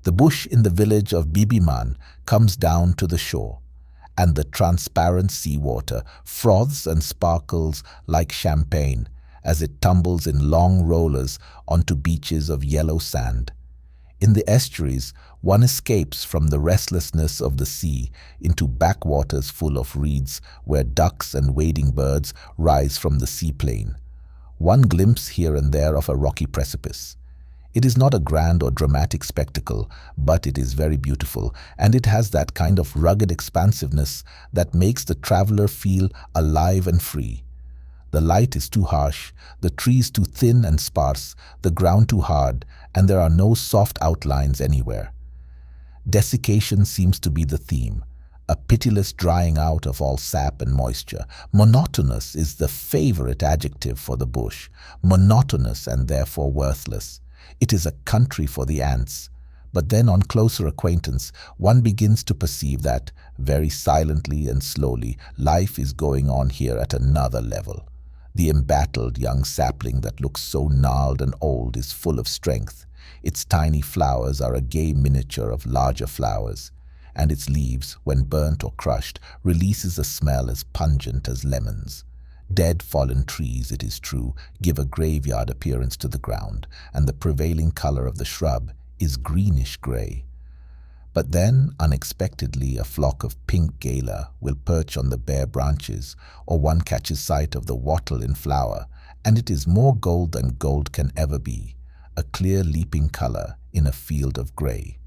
The bush in the village of Bibiman comes down to the shore, and the transparent seawater froths and sparkles like champagne as it tumbles in long rollers onto beaches of yellow sand. In the estuaries, one escapes from the restlessness of the sea into backwaters full of reeds where ducks and wading birds rise from the seaplain. One glimpse here and there of a rocky precipice. It is not a grand or dramatic spectacle, but it is very beautiful, and it has that kind of rugged expansiveness that makes the traveler feel alive and free. The light is too harsh, the trees too thin and sparse, the ground too hard, and there are no soft outlines anywhere. Desiccation seems to be the theme, a pitiless drying out of all sap and moisture. Monotonous is the favorite adjective for the bush, monotonous and therefore worthless. It is a country for the ants. But then on closer acquaintance, one begins to perceive that, very silently and slowly, life is going on here at another level. The embattled young sapling that looks so gnarled and old is full of strength. Its tiny flowers are a gay miniature of larger flowers, and its leaves, when burnt or crushed, releases a smell as pungent as lemons. Dead fallen trees, it is true, give a graveyard appearance to the ground, and the prevailing color of the shrub is greenish-gray. But then, unexpectedly, a flock of pink gala will perch on the bare branches, or one catches sight of the wattle in flower, and it is more gold than gold can ever be, a clear leaping color in a field of gray.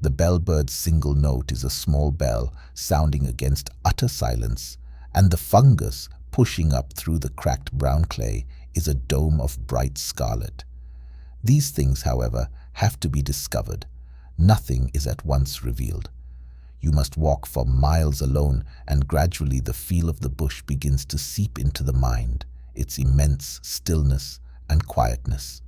The bellbird's single note is a small bell sounding against utter silence, and the fungus pushing up through the cracked brown clay is a dome of bright scarlet. These things, however, have to be discovered. Nothing is at once revealed. You must walk for miles alone, and gradually the feel of the bush begins to seep into the mind, its immense stillness and quietness.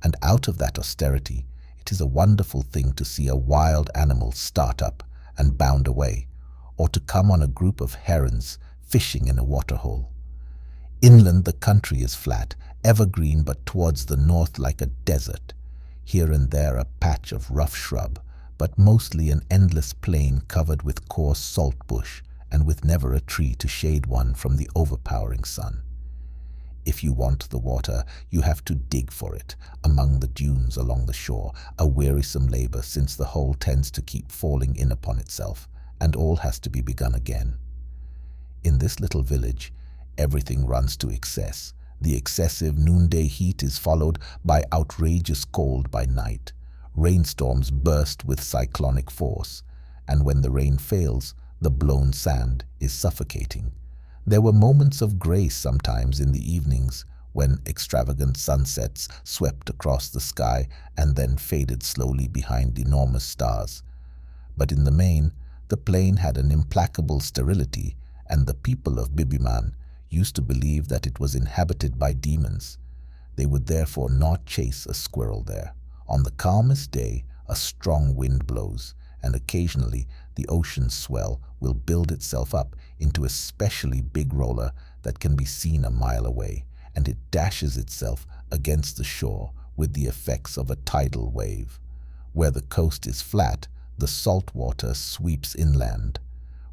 And out of that austerity, it is a wonderful thing to see a wild animal start up and bound away, or to come on a group of herons fishing in a waterhole. Inland the country is flat, evergreen, but towards the north like a desert. Here and there a patch of rough shrub, but mostly an endless plain covered with coarse salt bush, and with never a tree to shade one from the overpowering sun. If you want the water, you have to dig for it among the dunes along the shore, a wearisome labor since the hole tends to keep falling in upon itself, and all has to be begun again. In this little village, everything runs to excess. The excessive noonday heat is followed by outrageous cold by night. Rainstorms burst with cyclonic force, and when the rain fails, the blown sand is suffocating. There were moments of grace sometimes in the evenings, when extravagant sunsets swept across the sky and then faded slowly behind enormous stars. But in the main, the plain had an implacable sterility, and the people of Bibiman used to believe that it was inhabited by demons. They would therefore not chase a squirrel there. On the calmest day, a strong wind blows, and occasionally the ocean swell will build itself up into a specially big roller that can be seen a mile away, and it dashes itself against the shore with the effects of a tidal wave. Where the coast is flat, the salt water sweeps inland.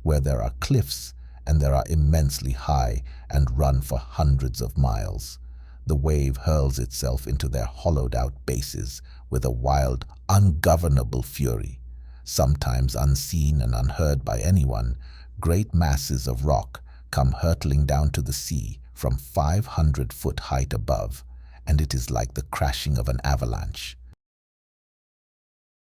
Where there are cliffs, and they are immensely high and run for hundreds of miles, the wave hurls itself into their hollowed-out bases with a wild, ungovernable fury. Sometimes unseen and unheard by anyone, great masses of rock come hurtling down to the sea from 500-foot height above, and it is like the crashing of an avalanche.